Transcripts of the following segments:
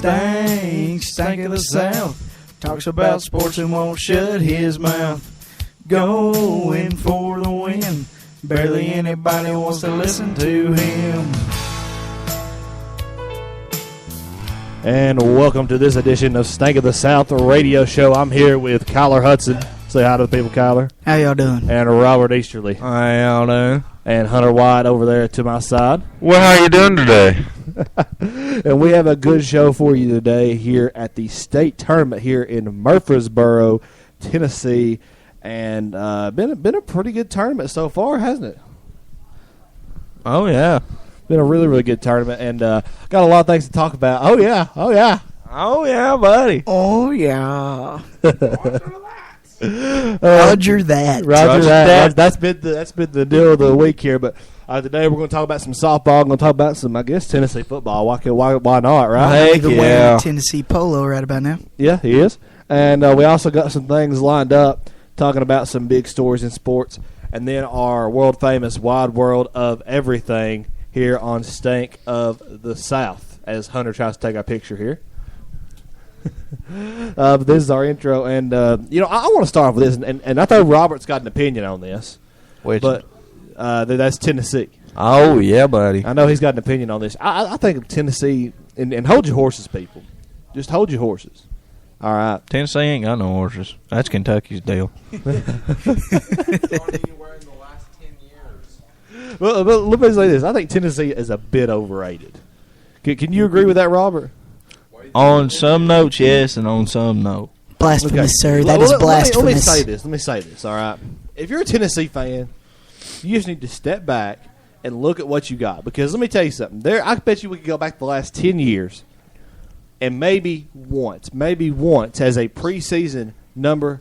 Stank, Stank of the South, talks about sports and won't shut his mouth. Going for the win, barely anybody wants to listen to him. And welcome to this edition of Stank of the South radio show. I'm here with Kyler Hudson. Say hi to the people, Kyler. How y'all doing? And Robert Easterly. How y'all doing? And Hunter White over there to my side. Well, how are you doing today? And we have a good show for you today here at the state tournament here in Murfreesboro, Tennessee. And been a pretty good tournament so far, hasn't it? Oh, yeah. Been a really, really good tournament. And got a lot of things to talk about. Oh, yeah. Oh, yeah. Oh, yeah, buddy. Oh, yeah. Roger that. Roger that. That's been the deal of the week here. But today we're going to talk about some softball. We're going to talk about some, I guess, Tennessee football. Why not, right? Heck yeah. Wearing Tennessee polo right about now. Yeah, he is. And we also got some things lined up, talking about some big stories in sports. And then our world-famous Wide World of Everything here on Stank of the South, as Hunter tries to take our picture here. But this is our intro, and I want to start off with this, and I thought Robert's got an opinion on this. But that's Tennessee. Oh, yeah, buddy. I know he's got an opinion on this. I think Tennessee, and hold your horses, people. Just hold your horses. All right. Tennessee ain't got no horses. That's Kentucky's deal. Well, let me say this. I think Tennessee is a bit overrated. Can you agree with that, Robert? On some notes, yes, and on some, no. Blasphemous, sir. That is blasphemous. Let me say this, all right? If you're a Tennessee fan, you just need to step back and look at what you got. Because let me tell you something. I bet you we could go back the last 10 years, and maybe once has a preseason number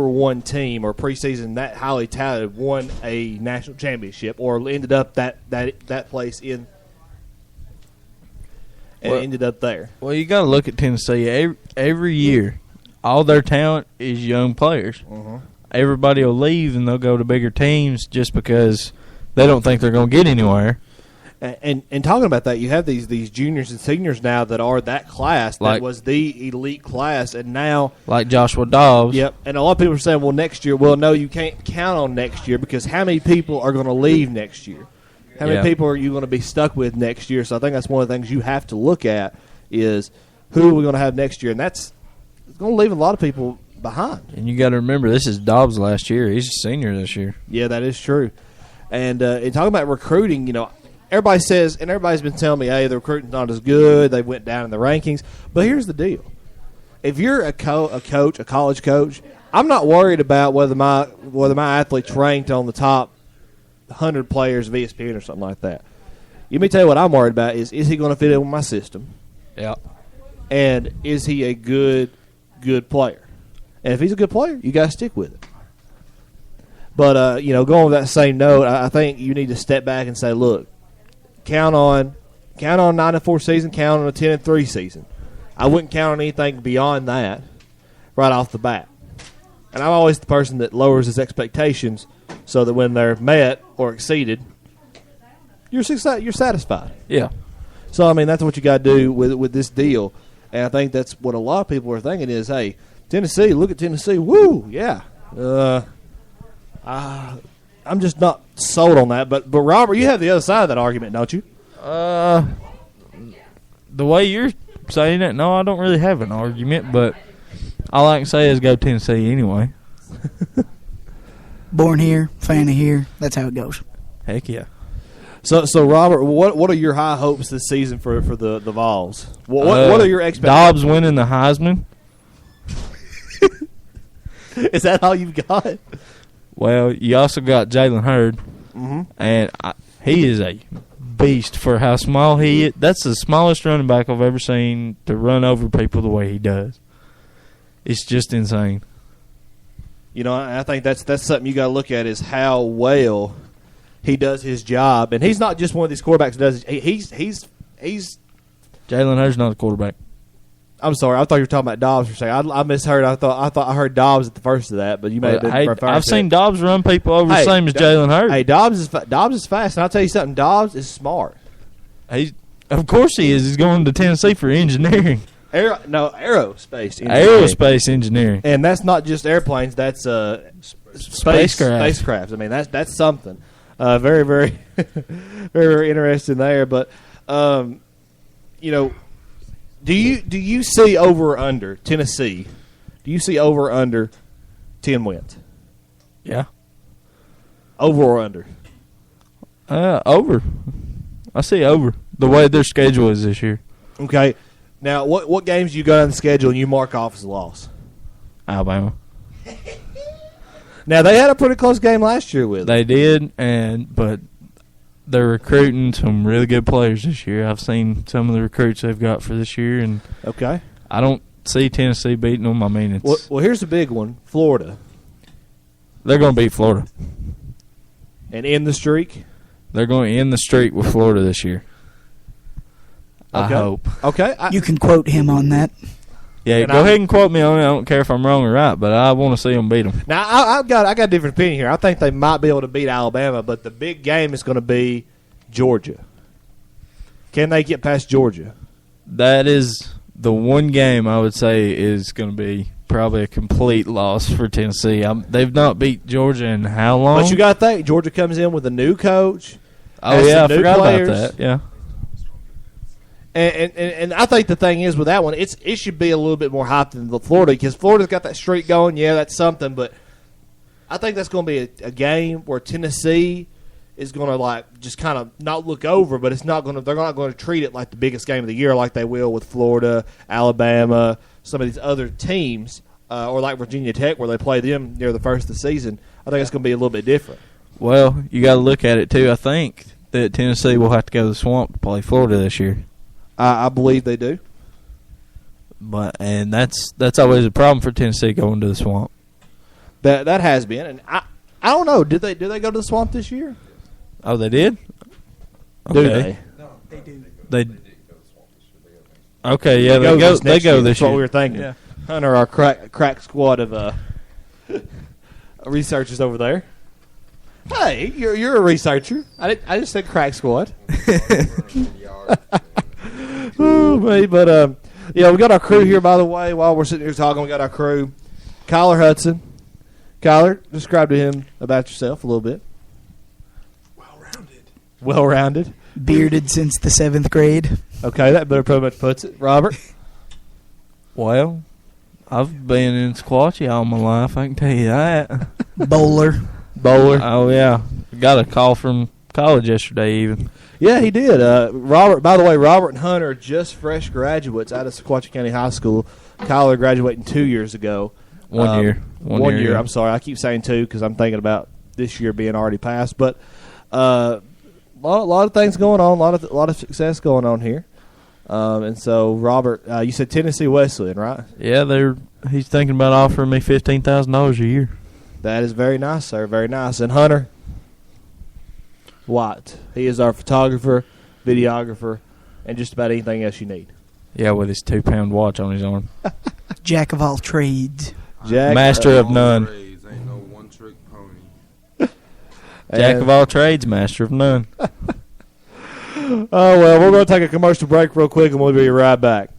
one team or preseason that highly touted won a national championship or ended up that place in and ended up there. Well, you got to look at Tennessee. Every year, all their talent is young players. Uh-huh. Everybody will leave and they'll go to bigger teams just because they don't think they're going to get anywhere. And talking about that, you have these juniors and seniors now that are that class that was the elite class, and now like Joshua Dobbs. Yep. And a lot of people are saying, well, next year. Well, no, you can't count on next year because how many people are going to leave next year? How many people are you going to be stuck with next year? So I think that's one of the things you have to look at is who are we going to have next year, and it's going to leave a lot of people behind. And you got to remember, this is Dobbs last year. He's a senior this year. Yeah, that is true. And in talking about recruiting, everybody says, and everybody's been telling me, hey, the recruiting's not as good. They went down in the rankings. But here's the deal. If you're a college coach, I'm not worried about whether my athlete's ranked on the top 100 players of ESPN or something like that. Let me tell you what I'm worried about is he going to fit in with my system? Yeah. And is he a good player? And if he's a good player, you got to stick with it. But, going with that same note, I think you need to step back and say, look, count on 9-4 season, count on a 10-3 season. I wouldn't count on anything beyond that right off the bat. And I'm always the person that lowers his expectations so that when they're met or exceeded, you're satisfied. Yeah. So, I mean, that's what you got to do with this deal. And I think that's what a lot of people are thinking is, hey, Tennessee, look at Tennessee. Woo, yeah. I'm just not sold on that. But Robert, you have the other side of that argument, don't you? The way you're saying it, no, I don't really have an argument. But all I can say is go Tennessee anyway. Born here, fan of here. That's how it goes. Heck yeah. So Robert, what are your high hopes this season for the Vols? What are your expectations? Dobbs winning the Heisman. Is that all you've got? Well, you also got Jalen Hurd, and he is a beast for how small he is. That's the smallest running back I've ever seen to run over people the way he does. It's just insane. I think that's something you got to look at is how well he does his job, and he's not just one of these quarterbacks that does. He's Jalen Hurd's not a quarterback. I'm sorry. I thought you were talking about Dobbs for a second. I misheard. I thought I heard Dobbs at the first of that, but you may have been referring to I've seen Dobbs run people over the same as Jalen Hurd. Hey, Dobbs is fast, and I'll tell you something. Dobbs is smart. He's Of course he is. He's going to Tennessee for engineering. Aerospace engineering. Aerospace engineering. And that's not just airplanes. That's spacecraft. I mean, that's something. Very, very, very, very interesting there. But, do you see over or under Tennessee? Do you see over or under 10 wins? Yeah. Over or under? Over. I see over. The way their schedule is this year. Okay. Now, what games do you go down the schedule and you mark off as a loss? Alabama. Now, they had a pretty close game last year with They did, but they're recruiting some really good players this year. I've seen some of the recruits they've got for this year, and okay. I don't see Tennessee beating them. I mean, it's well, here's the big one: Florida. They're going to beat Florida and end the streak. They're going to end the streak with Florida this year. Okay. I hope. Okay, you can quote him on that. Yeah, go ahead and quote me on it. I don't care if I'm wrong or right, but I want to see them beat them. Now, I got a different opinion here. I think they might be able to beat Alabama, but the big game is going to be Georgia. Can they get past Georgia? That is the one game I would say is going to be probably a complete loss for Tennessee. They've not beat Georgia in how long? But you got to think, Georgia comes in with a new coach. Oh, yeah, I forgot about that. Yeah. And I think the thing is with that one, it should be a little bit more hyped than the Florida because Florida's got that streak going. Yeah, that's something, but I think that's going to be a game where Tennessee is going to just kind of not look over, but it's not going to. They're not going to treat it like the biggest game of the year, like they will with Florida, Alabama, some of these other teams, or like Virginia Tech, where they play them near the first of the season. I think it's going to be a little bit different. Well, you got to look at it too. I think that Tennessee will have to go to the Swamp to play Florida this year. I believe they do, and that's always a problem for Tennessee going to the Swamp. That has been, and I don't know. Did they go to the Swamp this year? Oh, they did. Okay. Do they? No, they do. They. Okay, yeah, they go this year. That's what we were thinking. Yeah. Hunter, our crack squad of researchers over there. Hey, you're a researcher. I just said crack squad. Oh, me, but we got our crew here. By the way, while we're sitting here talking, we got our crew. Kyler Hudson. Kyler, describe to him about yourself a little bit. Well-rounded. Bearded since the 7th grade. Okay, that better pretty much puts it. Robert. Well, I've been in squatchy all my life. I can tell you that. Bowler. Oh yeah, got a call from college yesterday even. Yeah, he did. Robert. By the way, Robert and Hunter are just fresh graduates out of Sequatchie County High School. Kyler graduating 2 years ago. 1 year. 1 year. I'm sorry, I keep saying 2 because I'm thinking about this year being already passed. But a lot of things going on. A lot of success going on here. And so, Robert, you said Tennessee Wesleyan, right? Yeah, he's thinking about offering me $15,000 a year. That is very nice, sir. Very nice. And Hunter White, he is our photographer, videographer, and just about anything else you need. Yeah, with his 2-pound watch on his arm. Jack of all trades. Master of none. Ain't no one-trick pony. Jack of all trades, master of none. Oh, well, we're going to take a commercial break real quick, and we'll be right back.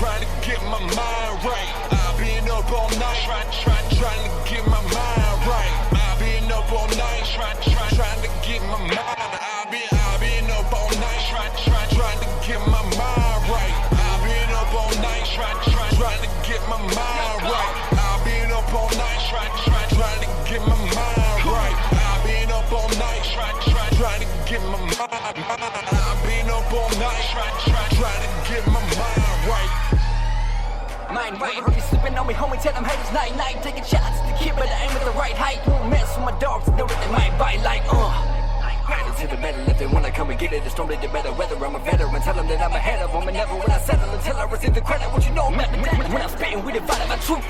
Trying to get my mind right. I've been up all night, trying to get my mind right. I've been up all night, trying to get my mind. I've been up all night, trying to get my mind right. I've been up all night, trying to get my mind right. I've been up all night, trying to get my mind right. I've been up all night, trying to get my mind. I've been up all night, trying to get my mind right. Mind right, heard you slipping on me, homie, tell them haters night, taking shots to keep it, I aim at the right height, won't mess with my dogs, know that they might bite like, Pedal to the metal if they wanna come and get it. It's only the better weather. I'm a veteran. Tell them that I'm ahead of them. And never will I settle until I receive the credit. What you know, man? When I'm spitting, we divided by truth.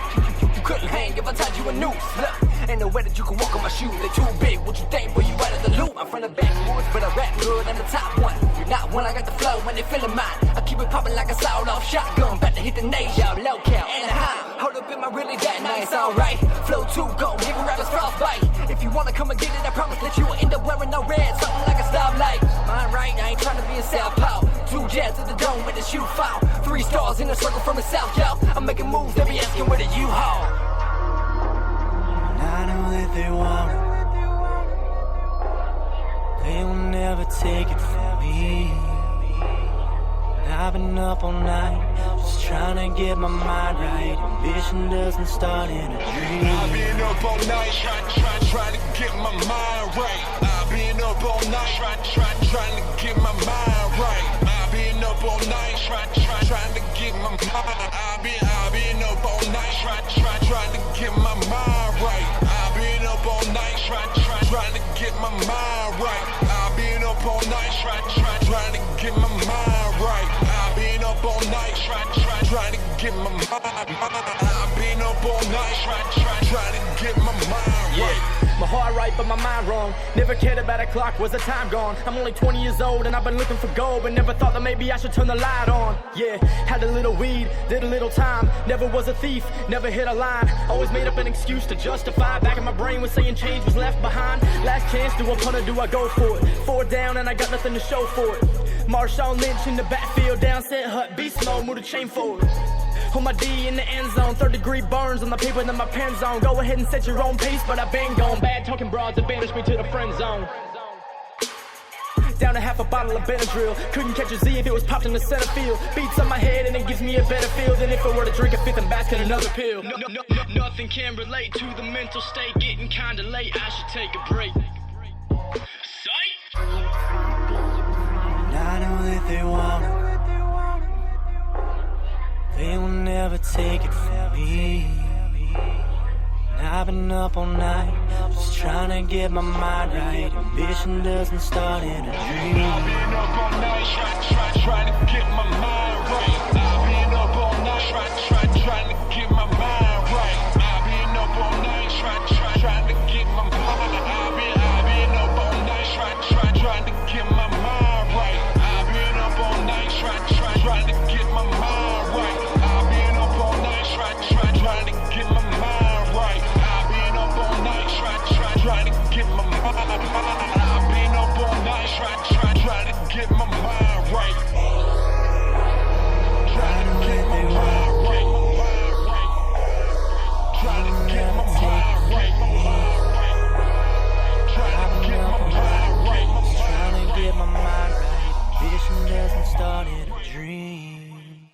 You couldn't hang if I tied you a noose. Look, ain't no way that you can walk on my shoes. They too big. What you think? Boy, you out of the loop. I'm from the backwoods, but I rap good. I'm the top one. You're not one. I got the flow when they feeling mine. I keep it popping like a sawed-off shotgun. About to hit the nation, low cal, Anaheim. Hold up, am I really that nice? Alright, flow 2, go, give a rappers frostbite. If you wanna come and get it, I promise that you will end up wearing no red, something like a stoplight. Mine right, I ain't trying to be a southpaw. 2 jabs at the dome with the shoe foul. 3 stars in a circle from the south, yo. I'm making moves, they be asking where the U-Haul. I know that they want it. They will never take it from me. I've been up all night, just trying to get my mind right. Ambition doesn't start in a dream. I've been up all night, trying to get my mind right. I've been up all night, trying to get my mind right. I've been up all night, trying to get my mind. I've been up all night, trying to get my mind right. I've been up all night, trying to get my mind right. I've been up all night, trying to get my mind right. I've been up all night, trying to get my mind. I've been up all night, trying to get my mind right. My heart right, but my mind wrong. Never cared about a clock, was the time gone? I'm only 20 years old and I've been looking for gold, but never thought that maybe I should turn the light on. Yeah, had a little weed, did a little time. Never was a thief, never hit a line. Always made up an excuse to justify. Back in my brain was saying change was left behind. Last chance, do a punter, do I go for it? 4 down and I got nothing to show for it. Marshawn Lynch in the backfield, down set hut, beast mode, move the chain forward. Hold my D in the end zone, 3rd-degree burns on the paper that my pen zone. Go ahead and set your own pace, but I've been gone. Bad talking broads that banished me to the friend zone. Down to half a bottle of Benadryl. Couldn't catch a Z if it was popped in the center field. Beats on my head and it gives me a better feel than if I were to drink a 5th and basket another pill. Nothing can relate to the mental state. Getting kinda late, I should take a break. Sight! I know that they want it. They will never take it from me. And I've been up all night, just trying to get my mind right. Ambition doesn't start in a dream. I've been up all night, trying to get my mind right. I've been up all night, trying to get my mind right. I've been up all night, trying to get my mind. I've been up all night, trying to get my mind right. I've been up all night, trying to get my mind right. I've been up all night, trying to get my mind right. I've been up all night, trying to get my mind. I've been up all night, trying to get my mind right. Trying to get my mind right. Trying to get my mind right. Trying to get my mind right. Trying to get my mind right. Ambition doesn't start in a dream.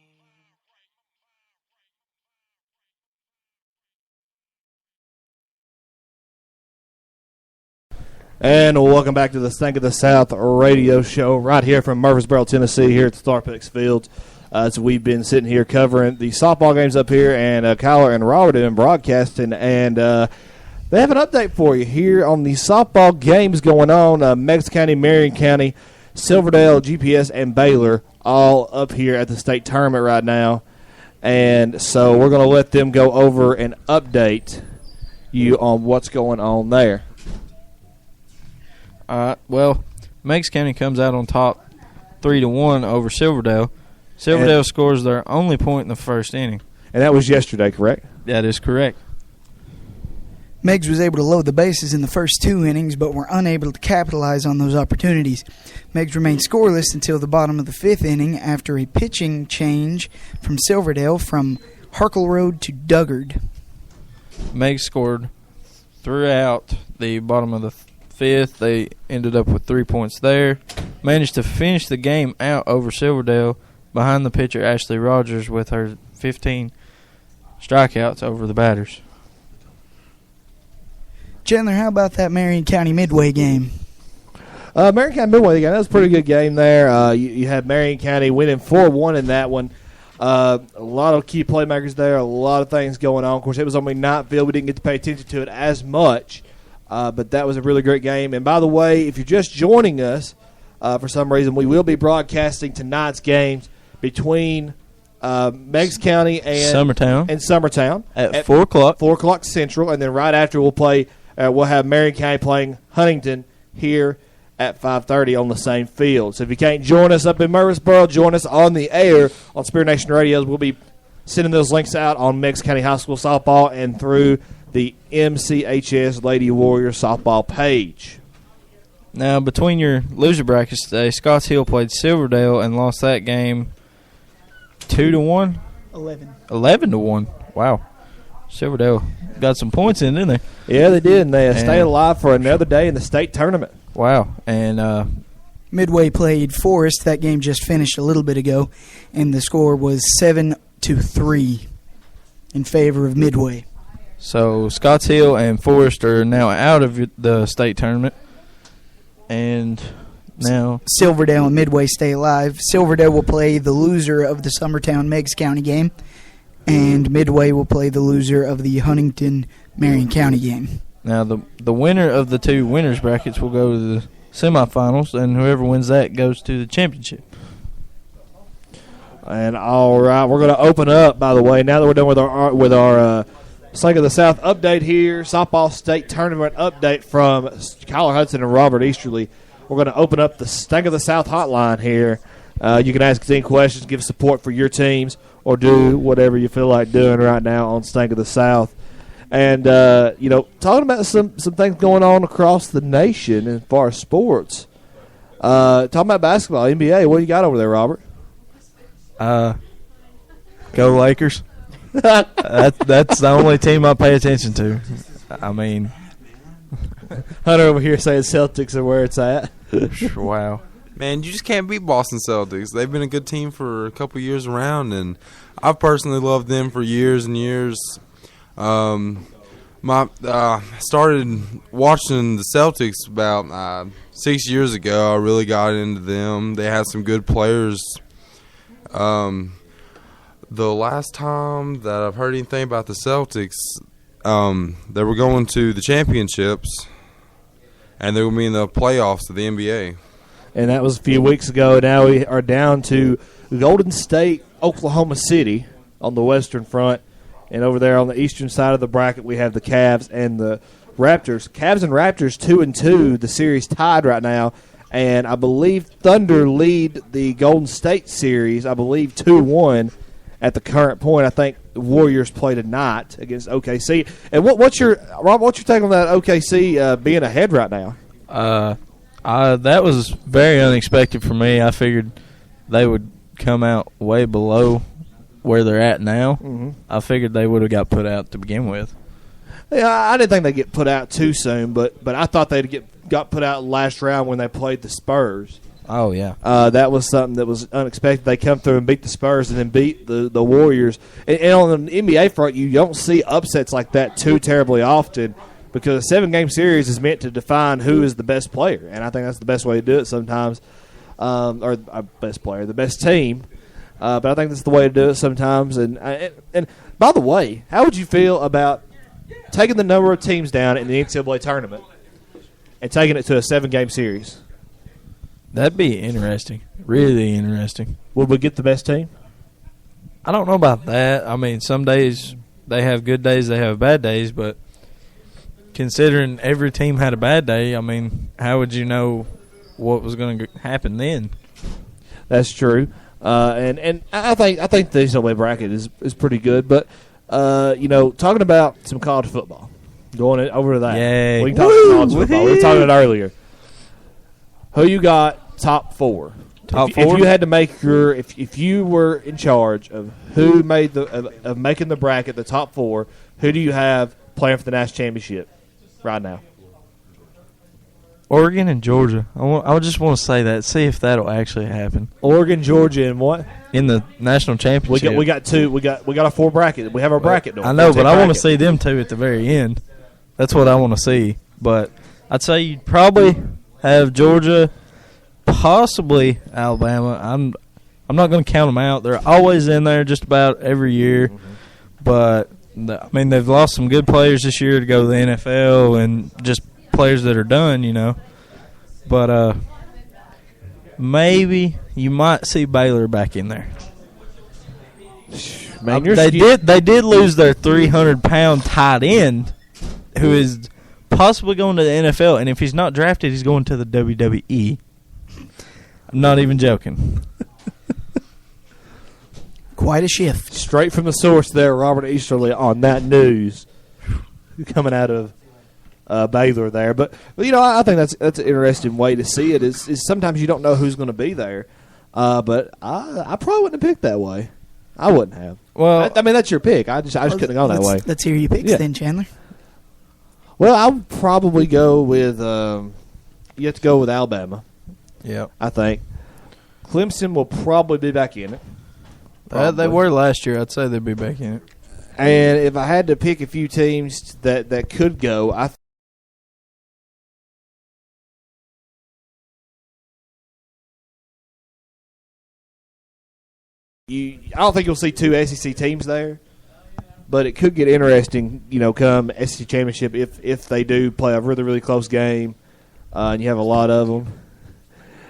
And welcome back to the Stank of the South radio show right here from Murfreesboro, Tennessee, here at the Starpix Fields. So we've been sitting here covering the softball games up here, and Kyler and Robert have been broadcasting, and they have an update for you here on the softball games going on. Meigs County, Marion County, Silverdale, GPS, and Baylor all up here at the state tournament right now. And so we're going to let them go over and update you on what's going on there. Well, Meigs County comes out on top 3-1 over Silverdale. Silverdale scores their only point in the first inning. And that was yesterday, correct? That is correct. Meigs was able to load the bases in the first 2 innings, but were unable to capitalize on those opportunities. Meigs remained scoreless until the bottom of the 5th inning after a pitching change from Silverdale from Harkle Road to Duggard. Meigs scored throughout the bottom of the 5th. They ended up with 3 points there. Managed to finish the game out over Silverdale behind the pitcher Ashley Rogers with her 15 strikeouts over the batters. Chandler, how about that Marion County Midway game? Marion County Midway game, that was a pretty good game there. You had Marion County winning 4-1 in that one. A lot of key playmakers there, a lot of things going on. Of course, it was on night field. We didn't get to pay attention to it as much. But that was a really great game. And by the way, if you're just joining us for some reason, we will be broadcasting tonight's games between Meigs County and Summertown at 4 o'clock. 4 o'clock Central, and then right after we'll have Marion County playing Huntington here at 5:30 on the same field. So if you can't join us up in Murfreesboro, join us on the air on Spirit Nation Radio. We'll be sending those links out on Meigs County High School softball and through the MCHS Lady Warrior softball page. Now, between your loser brackets today, Scotts Hill played Silverdale and lost that game 2-1? 11-1. Wow. Silverdale got some points in, didn't they? Yeah, they did, and they stayed alive for another day in the state tournament. Wow. And Midway played Forest. That game just finished a little bit ago, and the score was 7-3 in favor of Midway. So Scotts Hill and Forest are now out of the state tournament. And now Silverdale and Midway stay alive. Silverdale will play the loser of the Summertown Meigs County game, and Midway will play the loser of the Huntington Marion County game. Now the winner of the two winners brackets will go to the semifinals, and whoever wins that goes to the championship. And all right, we're going to open up. By the way, now that we're done with our Stank of the South update here, softball state tournament update from Kyler Hudson and Robert Easterly. We're going to open up the Stank of the South hotline here. You can ask any questions, give support for your teams, or do whatever you feel like doing right now on Stank of the South. And, talking about some things going on across the nation as far as sports. Talking about basketball, NBA, what do you got over there, Robert? Go Lakers. That's the only team I pay attention to. I mean, Hunter over here saying Celtics are where it's at. Wow. Man, you just can't beat Boston Celtics. They've been a good team for a couple years around, and I've personally loved them for years and years. Started watching the Celtics about 6 years ago. I really got into them. They had some good players. The last time that I've heard anything about the Celtics, they were going to the championships, and they will be in the playoffs of the NBA. And that was a few weeks ago. Now we are down to Golden State, Oklahoma City on the western front. And over there on the eastern side of the bracket, we have the Cavs and the Raptors. Cavs and Raptors 2-2. The series tied right now. And I believe Thunder lead the Golden State series, 2-1 at the current point. I think the Warriors play tonight against OKC. And what's your take on that OKC being ahead right now? That was very unexpected for me. I figured they would come out way below where they're at now. Mm-hmm. I figured they would have got put out to begin with. Yeah, I didn't think they'd get put out too soon, but I thought they'd got put out last round when they played the Spurs. Oh, yeah. That was something that was unexpected. They come through and beat the Spurs and then beat the Warriors. And on the NBA front, you don't see upsets like that too terribly often because a 7-game series is meant to define who is the best player. And I think that's the best way to do it sometimes, or best player, the best team. But I think that's the way to do it sometimes. And by the way, how would you feel about taking the number of teams down in the NCAA tournament and taking it to a 7-game series? That'd be interesting. Really interesting. Would we get the best team? I don't know about that. I mean, some days they have good days, they have bad days, but considering every team had a bad day, I mean, how would you know what was going to happen then? That's true. And I think the NCAA bracket is pretty good, but talking about some college football, going over to that. Yay. We can talk some college football. We were talking about it earlier. Who you got top four? Top four? If you had to make if you were in charge of who made of making the bracket, the top four, who do you have playing for the national championship right now? Oregon and Georgia. I just want to say that. See if that'll actually happen. Oregon, Georgia, and what? In the national championship. We got two. We got a four bracket. We have our bracket. I know, but I want to see them two at the very end. That's what I want to see. But I'd say you'd probably have Georgia, possibly Alabama. I'm not going to count them out. They're always in there just about every year. Mm-hmm. But they've lost some good players this year to go to the NFL and just players that are done, But maybe you might see Baylor back in there. Man, They did lose their 300-pound tight end, who is possibly going to the NFL, and if he's not drafted, he's going to the WWE. I'm not even joking. Quite a shift. Straight from the source there, Robert Easterly, on that news coming out of Baylor there. But I think that's an interesting way to see it. Is sometimes you don't know who's going to be there. But I probably wouldn't have picked that way. I wouldn't have. Well, I mean that's your pick. I just couldn't have gone that way. Let's hear your picks then, Chandler. Well, I would probably go with. You have to go with Alabama. Yeah, I think Clemson will probably be back in it. They were last year. I'd say they'd be back in it. And if I had to pick a few teams that could go, I don't think you'll see two SEC teams there, but it could get interesting, come SEC championship if they do play a really, really close game, and you have a lot of them.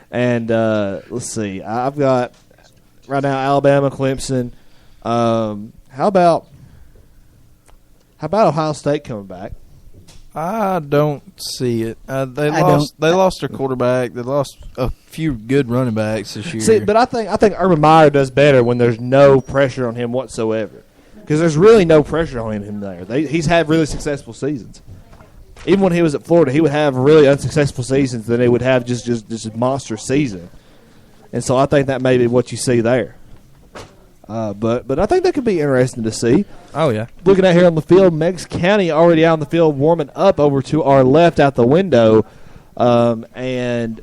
And let's see, I've got right now Alabama, Clemson. How about Ohio State coming back? I don't see it. They lost their quarterback. They lost a few good running backs this year. See, but I think Urban Meyer does better when there's no pressure on him whatsoever, because there's really no pressure on him there. He's had really successful seasons. Even when he was at Florida, he would have really unsuccessful seasons. Then he would have just a monster season, and so I think that may be what you see there. But I think that could be interesting to see. Oh, yeah. Looking at here on the field, Meigs County already out on the field warming up over to our left out the window. And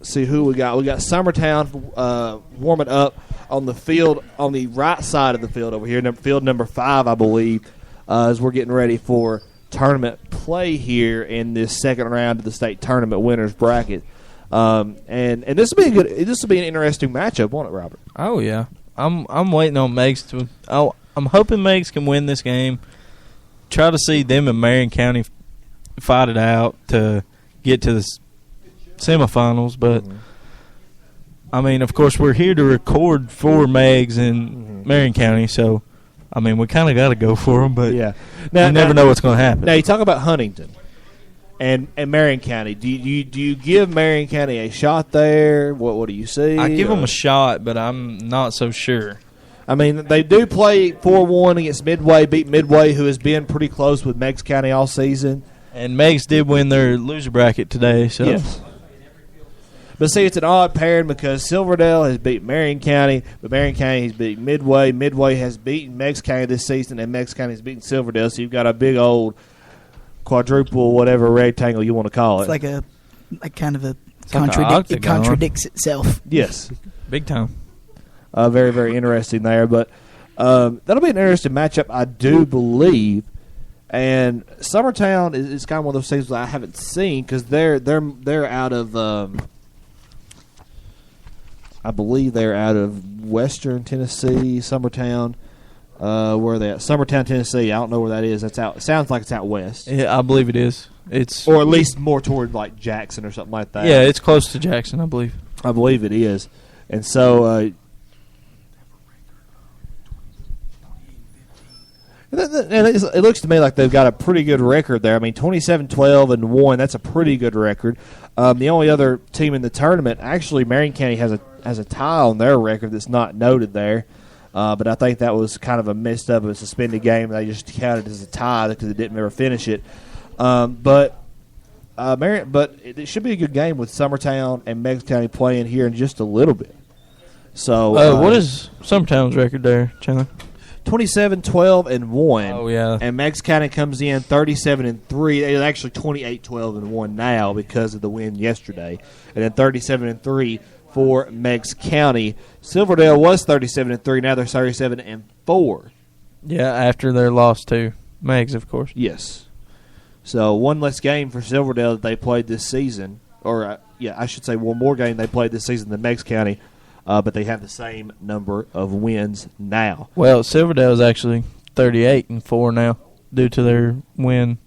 see who we got. We got Summertown warming up on the field, on the right side of the field over here, field number 5, I believe, as we're getting ready for tournament play here in this second round of the state tournament winners bracket. And this will be this will be an interesting matchup, won't it, Robert? Oh, yeah. I'm waiting on Meigs to. I'm hoping Meigs can win this game. Try to see them and Marion County fight it out to get to the semifinals. But I mean, of course, we're here to record for Meigs and Marion County, so I mean, we kind of got to go for them. But yeah, you never know what's going to happen. Now you talk about Huntington and Marion County. Do you give Marion County a shot there? What do you see? I give them a shot, but I'm not so sure. I mean, they do play 4-1 against Midway, beat Midway, who has been pretty close with Meigs County all season. And Meigs did win their loser bracket today. So. Yes. But see, it's an odd pairing because Silverdale has beat Marion County, but Marion County has beaten Midway. Midway has beaten Meigs County this season, and Meigs County has beaten Silverdale. So you've got a big old quadruple, whatever rectangle you want to call it. It's like kind of a it contradicts itself. Yes. Big time. Very, very interesting there. But that'll be an interesting matchup, I do believe. And Summertown is kind of one of those things that I haven't seen because they're out of I believe they're out of Western Tennessee. Summertown, where are they at? Summertown, Tennessee. I don't know where that is. That's out. It sounds like it's out west. Yeah, I believe it is. Or at least more toward like Jackson or something like that. Yeah, it's close to Jackson, I believe. I believe it is. And so it looks to me like they've got a pretty good record there. I mean, 27-12-1. That's a pretty good record. The only other team in the tournament, actually, Marion County has a tie on their record that's not noted there. But I think that was kind of a messed up, a suspended game. They just counted as a tie because they didn't ever finish it. But it should be a good game with Summertown and Meigs County playing here in just a little bit. So, what is Summertown's record there, Chandler? 27-12-1. Oh, yeah. And Meigs County comes in 37-3. It's actually 28-12-1 now because of the win yesterday. And then 37-3 for Meigs County. Silverdale was 37-3. Now they're 37-4. Yeah, after their loss to Meigs, of course. Yes. So one less game for Silverdale that they played this season. Or, I should say one more game they played this season than Meigs County. But they have the same number of wins now. Well, Silverdale is actually 38-4 now due to their win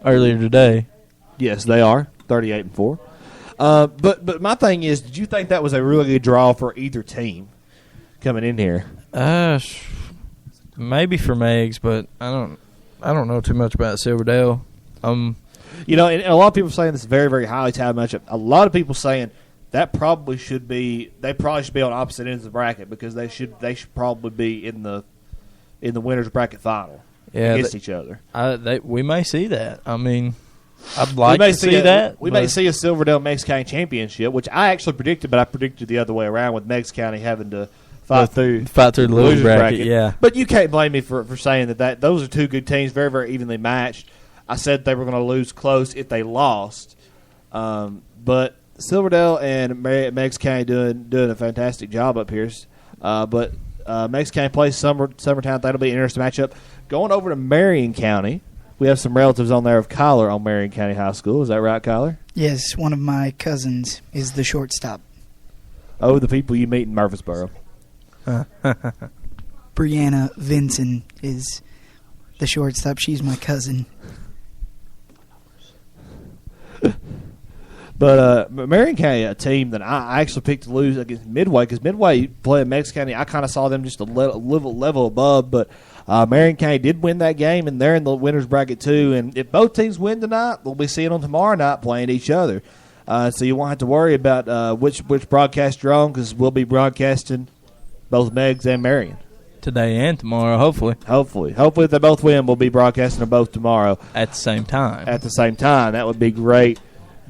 earlier today. Yes, they are 38-4. But my thing is, did you think that was a really good draw for either team coming in here? Maybe for Megs, but I don't know too much about Silverdale. You know, and a lot of people saying this is very, very highly touted matchup. A lot of people saying that probably should be on opposite ends of the bracket because they should probably be in the winners bracket final against each other. We may see that. I mean, I'd like to see that. We may see a Silverdale Meigs County championship, which I actually predicted, but I predicted the other way around with Meigs County having to fight through the losers bracket. Yeah, but you can't blame me for saying that those are two good teams, very, very evenly matched. I said they were going to lose close if they lost, but Silverdale and Meigs County doing a fantastic job up here. But Meigs County plays Summertown. That'll be an interesting matchup. Going over to Marion County, we have some relatives on there of Kyler on Marion County High School. Is that right, Kyler? Yes, one of my cousins is the shortstop. Oh, the people you meet in Murfreesboro. Brianna Vinson is the shortstop. She's my cousin. But Marion County, a team that I actually picked to lose against Midway, because Midway playing Meigs County, I kind of saw them just a level above. But Marion County did win that game, and they're in the winners bracket too. And if both teams win tonight, we'll be seeing them tomorrow night playing each other. So you won't have to worry about which broadcast you're on, because we'll be broadcasting both Meigs and Marion today and tomorrow, hopefully. Hopefully, if they both win, we'll be broadcasting them both tomorrow at the same time. That would be great.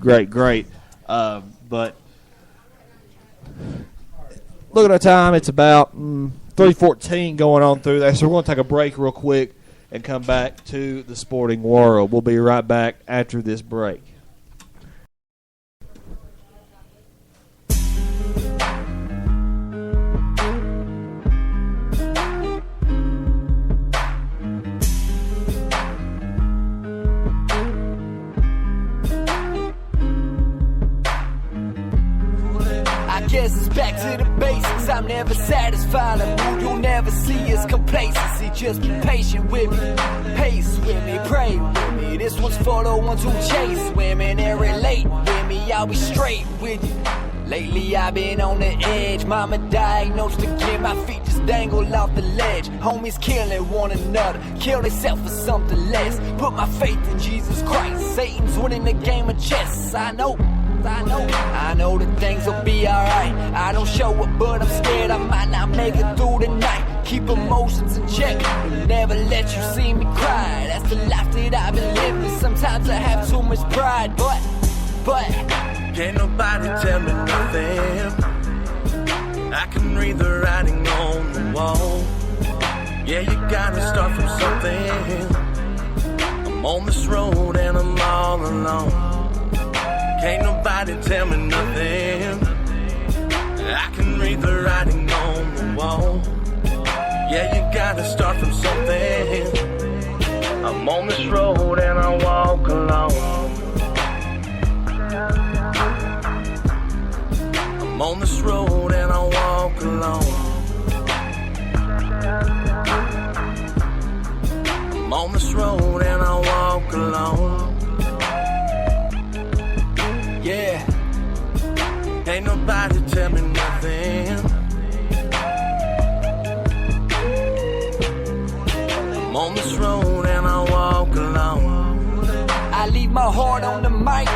But look at our time. It's about 3:14 going on through there. So we're going to take a break real quick and come back to the sporting world. We'll be right back after this break. Guess it's back to the basics. I'm never satisfied. A mood you'll never see is complacency. Just be patient with me, pace with me, pray with me. This one's for the ones who chase women and relate with me. I'll be straight with you. Lately I've been on the edge. Mama diagnosed again. My feet just dangle off the ledge. Homies killing one another, kill themselves for something less. Put my faith in Jesus Christ. Satan's winning the game of chess. I know that things will be alright. I don't show up, but I'm scared I might not make it through the night. Keep emotions in check, but never let you see me cry. That's the life that I've been living. Sometimes I have too much pride, but can't nobody tell me nothing. I can read the writing on the wall. Yeah, you gotta start from something. I'm on this road and I'm all alone. Can't nobody tell me nothing. I can read the writing on the wall. Yeah, you gotta start from something. I'm on this road and I walk alone. I'm on this road and I walk alone. I'm on this road and I walk alone. Yeah, ain't nobody tell me nothing. I'm on this road and I walk alone. I leave my heart on the mic.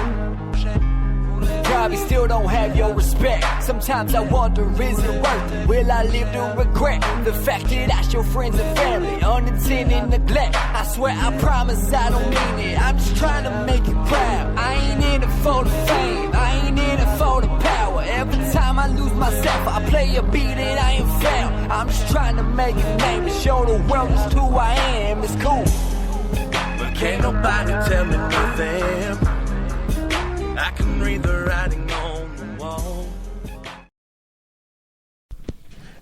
Probably still don't have your respect. Sometimes I wonder, is it worth it? Will I live to regret the fact that I show friends and family unintended neglect? I swear, I promise I don't mean it. I'm just trying to make you proud. I ain't in it for the fame, I ain't in it for the power. Every time I lose myself, I play a beat that I ain't found. I'm just trying to make a name and show the world just who I am. It's cool, but can't nobody tell me nothing. I can read the writing on the wall.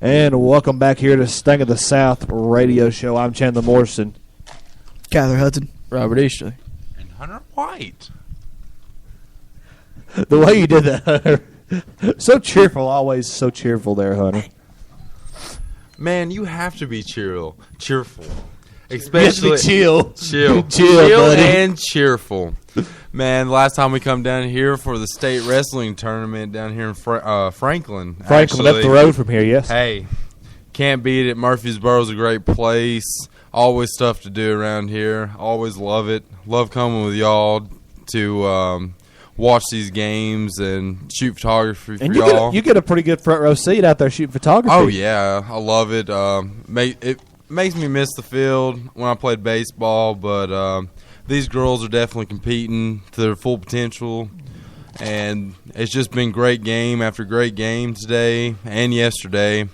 And welcome back here to Stank of the South radio show. I'm Chandler Morrison. Kyler Hudson. Robert Eastley. And Hunter White. The way you did that, Hunter. So cheerful, always so cheerful there, Hunter. Man, you have to be cheerful. Especially chill. Chill, buddy. and cheerful. Man, the last time we come down here for the state wrestling tournament down here in Franklin. Franklin, up the road from here, yes. Hey, can't beat it. Murfreesboro's a great place. Always stuff to do around here. Always love it. Love coming with y'all to watch these games and shoot photography for And y'all. you get a pretty good front row seat out there shooting photography. Oh, yeah. I love it. It makes me miss the field when I played baseball, but these girls are definitely competing to their full potential. And it's just been great game after great game today and yesterday.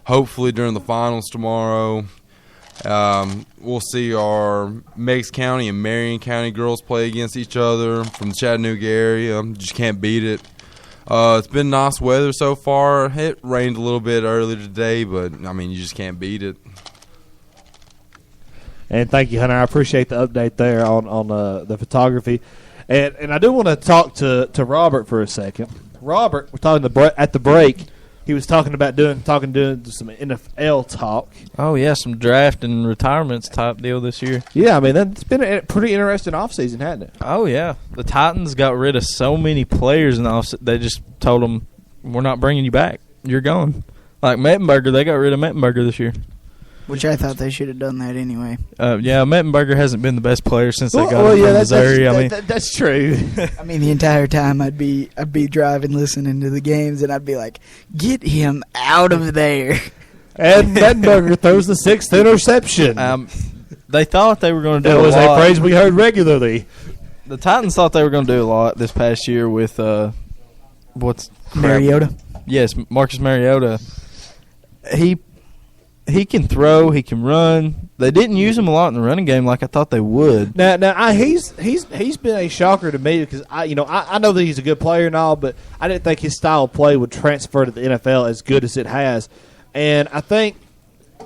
Hopefully during the finals tomorrow, we'll see our Meigs County and Marion County girls play against each other from the Chattanooga area. Just can't beat it. It's been nice weather so far. It rained a little bit earlier today, but, I mean, you just can't beat it. And thank you, Hunter. I appreciate the update there on the photography. And I do want to talk to Robert for a second. Robert, we're talking at the break. He was talking about doing some NFL talk. Oh, yeah, some draft and retirements type deal this year. Yeah, I mean, that's been a pretty interesting offseason, hasn't it? Oh, yeah. The Titans got rid of so many players in the offseason. They just told them, we're not bringing you back. You're gone. Like Mettenberger, they got rid of Mettenberger this year. Which I thought they should have done that anyway. Yeah, Mettenberger hasn't been the best player since they got him from Missouri. That's true. I mean, the entire time I'd be driving, listening to the games, and I'd be like, "Get him out of there!" And Mettenberger throws the 6th interception. They thought they were going to do that was a a phrase we heard regularly. The Titans thought they were going to do a lot this past year with Mariota. Yes, Marcus Mariota. He can throw. He can run. They didn't use him a lot in the running game like I thought they would. Now he's been a shocker to me because I know that he's a good player and all, but I didn't think his style of play would transfer to the NFL as good as it has. And I think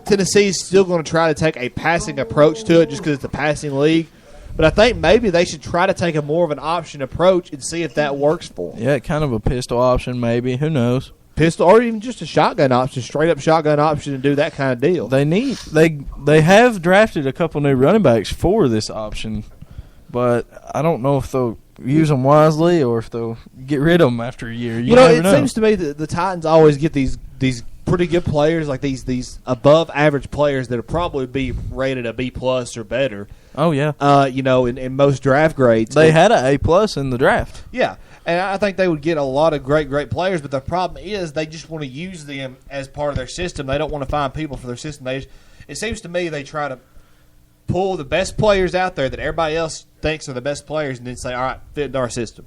Tennessee's still going to try to take a passing approach to it just because it's a passing league. But I think maybe they should try to take a more of an option approach and see if that works for them. Yeah, kind of a pistol option maybe. Who knows? Pistol or even just a shotgun option, straight up shotgun option, and do that kind of deal. They have drafted a couple new running backs for this option, but I don't know if they'll use them wisely or if they'll get rid of them after a year. It seems to me that the Titans always get these pretty good players, like these above average players that'll probably be rated a B+ or better. Oh yeah. In most draft grades, they had an A+ in the draft. Yeah. And I think they would get a lot of great players, but the problem is they just want to use them as part of their system. They don't want to find people for their system. It seems to me they try to pull the best players out there that everybody else thinks are the best players and then say, all right, fit into our system.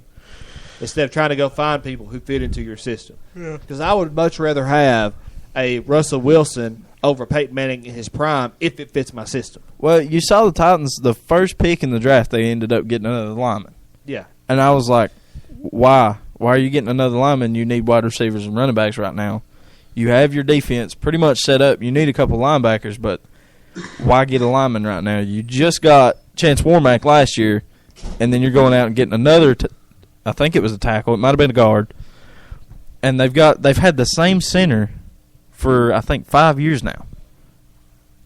Instead of trying to go find people who fit into your system. Because I would much rather have a Russell Wilson over Peyton Manning in his prime if it fits my system. Well, you saw the Titans, the first pick in the draft, they ended up getting another lineman. Yeah. And I was like, why? Why are you getting another lineman? You need wide receivers and running backs right now. You have your defense pretty much set up. You need a couple linebackers, but why get a lineman right now? You just got Chance Warmack last year, and then you're going out and getting another I think it was a tackle. It might have been a guard. And they've had the same center for, I think, 5 years now.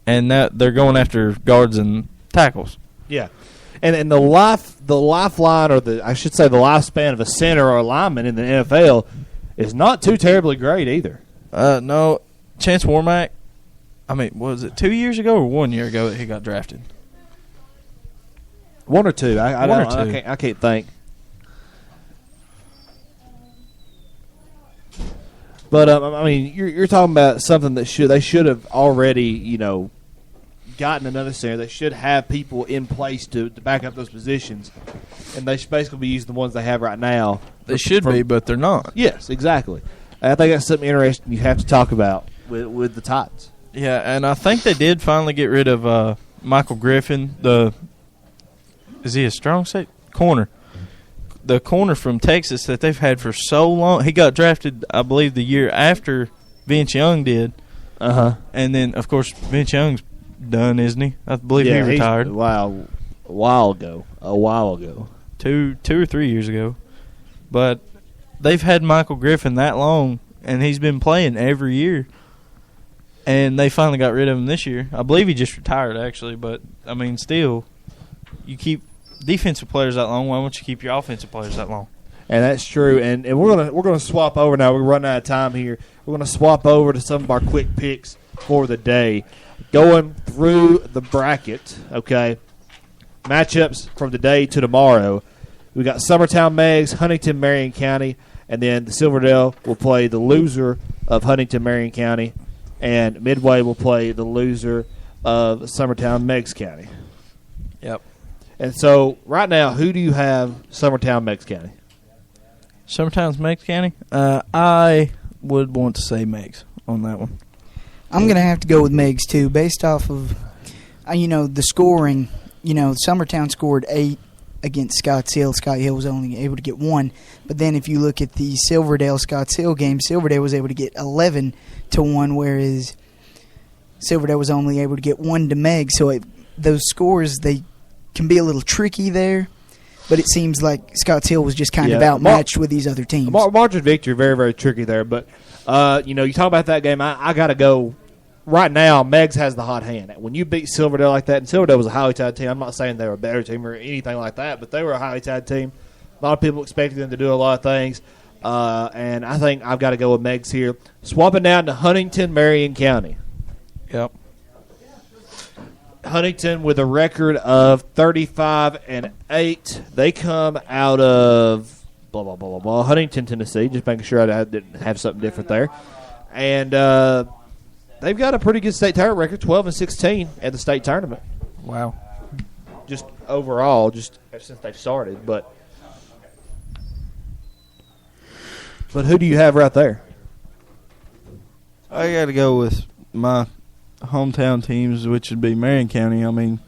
And they're going after guards and tackles. Yeah. And the lifeline, or the lifespan of a center or a lineman in the NFL is not too terribly great either. No, Chance Warmack. I mean, was it 2 years ago or 1 year ago that he got drafted? 1 or 2. I can't think. But I mean, you're talking about something that they should have already gotten another center. They should have people in place to back up those positions, and they should basically be using the ones they have right now. They should be, but they're not. Yes, exactly. I think that's something interesting you have to talk about with the Titans. Yeah, and I think they did finally get rid of Michael Griffin. Is he a strong safety? Corner. The corner from Texas that they've had for so long. He got drafted, I believe, the year after Vince Young did. Uh-huh. And then, of course, Vince Young's done, isn't he? I believe he retired. Wow, a while ago. 2 or 3 years ago. But they've had Michael Griffin that long, and he's been playing every year. And they finally got rid of him this year. I believe he just retired, actually. But, I mean, still, you keep defensive players that long, why won't you keep your offensive players that long? And that's true. And we're gonna swap over now. We're running out of time here. We're gonna swap over to some of our quick picks for the day. Going through the bracket, okay. Matchups from today to tomorrow. We got Summertown Meigs, Huntington, Marion County, and then the Silverdale will play the loser of Huntington, Marion County, and Midway will play the loser of Summertown, Meigs County. Yep. And so right now, who do you have Summertown, Meigs County? Summertown's Meigs County? I would want to say Meigs on that one. I'm going to have to go with Meigs, too, based off of, the scoring. Summertown scored 8 against Scotts Hill. Scott Hill was only able to get 1. But then if you look at the Silverdale-Scotts Hill game, Silverdale was able to get 11-1, whereas Silverdale was only able to get 1 to Meigs. So those scores, they can be a little tricky there. But it seems like Scotts Hill was just kind of outmatched with these other teams. Margin victory, very, very tricky there. But, you talk about that game, I got to go. Right now, Meigs has the hot hand. When you beat Silverdale like that, and Silverdale was a highly touted team, I'm not saying they were a better team or anything like that, but they were a highly touted team. A lot of people expected them to do a lot of things, and I think I've got to go with Meigs here. Swapping down to Huntington, Marion County. Yep. Huntington with a record of 35-8. They come out of blah, blah, blah, blah, blah, Huntington, Tennessee, just making sure I didn't have something different there. And they've got a pretty good state tournament record, 12-16 at the state tournament. Wow. Just overall, just since they've started. But who do you have right there? I got to go with my hometown teams, which would be Marion County. I mean,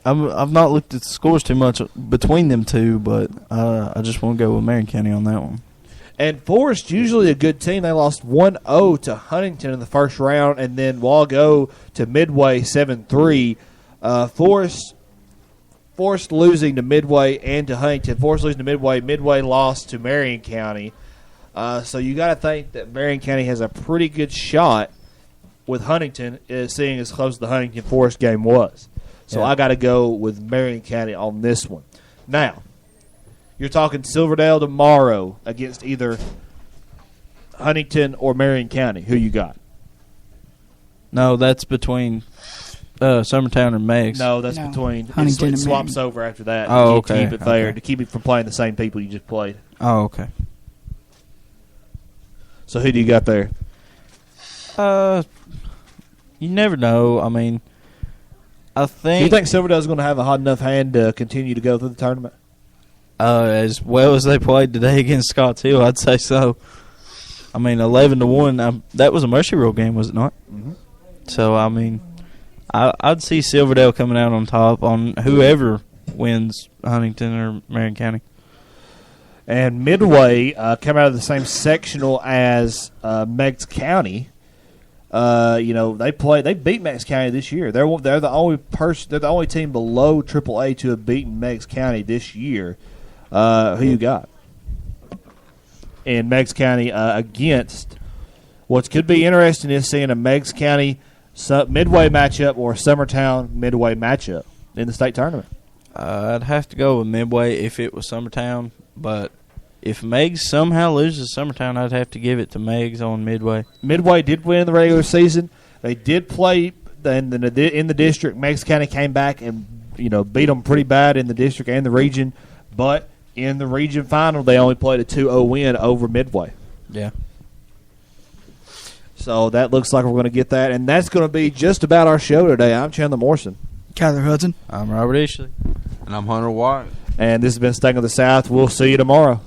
I've not looked at the scores too much between them two, but I just want to go with Marion County on that one. And Forest, usually a good team. They lost 1-0 to Huntington in the first round, and then Wago to Midway 7-3. Forest losing to Midway and to Huntington. Forest losing to Midway. Midway lost to Marion County. So you got to think that Marion County has a pretty good shot with Huntington, seeing as close as the Huntington-Forest game was. So I got to go with Marion County on this one. Now, you're talking Silverdale tomorrow against either Huntington or Marion County. Who you got? No, that's between Summertown and Meigs. No, that's between Huntington it swaps over after that. Oh, you okay. Keep it there to keep it from playing the same people you just played. Oh, okay. So who do you got there? You never know. I mean, I think. Do you think Silverdale's going to have a hot enough hand to continue to go through the tournament? As well as they played today against Scotts Hill, I'd say so. I mean, 11-1. That was a Mercy Rule game, was it not? Mm-hmm. So I mean, I'd see Silverdale coming out on top on whoever wins Huntington or Marion County. And Midway come out of the same sectional as Meigs County. They beat Meigs County this year. They're the only team below AAA to have beaten Meigs County this year. Who you got? And Meigs County against what could be interesting is seeing a Meigs County Midway matchup or Summertown Midway matchup in the state tournament. I'd have to go with Midway if it was Summertown, but if Meigs somehow loses Summertown, I'd have to give it to Meigs on Midway. Midway did win the regular season. They did play in the district. Meigs County came back and beat them pretty bad in the district and the region, but in the region final, they only played a 2-0 win over Midway. Yeah. So that looks like we're going to get that, and that's going to be just about our show today. I'm Chandler Morrison. Kyler Hudson. I'm Robert Ishley. And I'm Hunter White. And this has been Stank of the South. We'll see you tomorrow.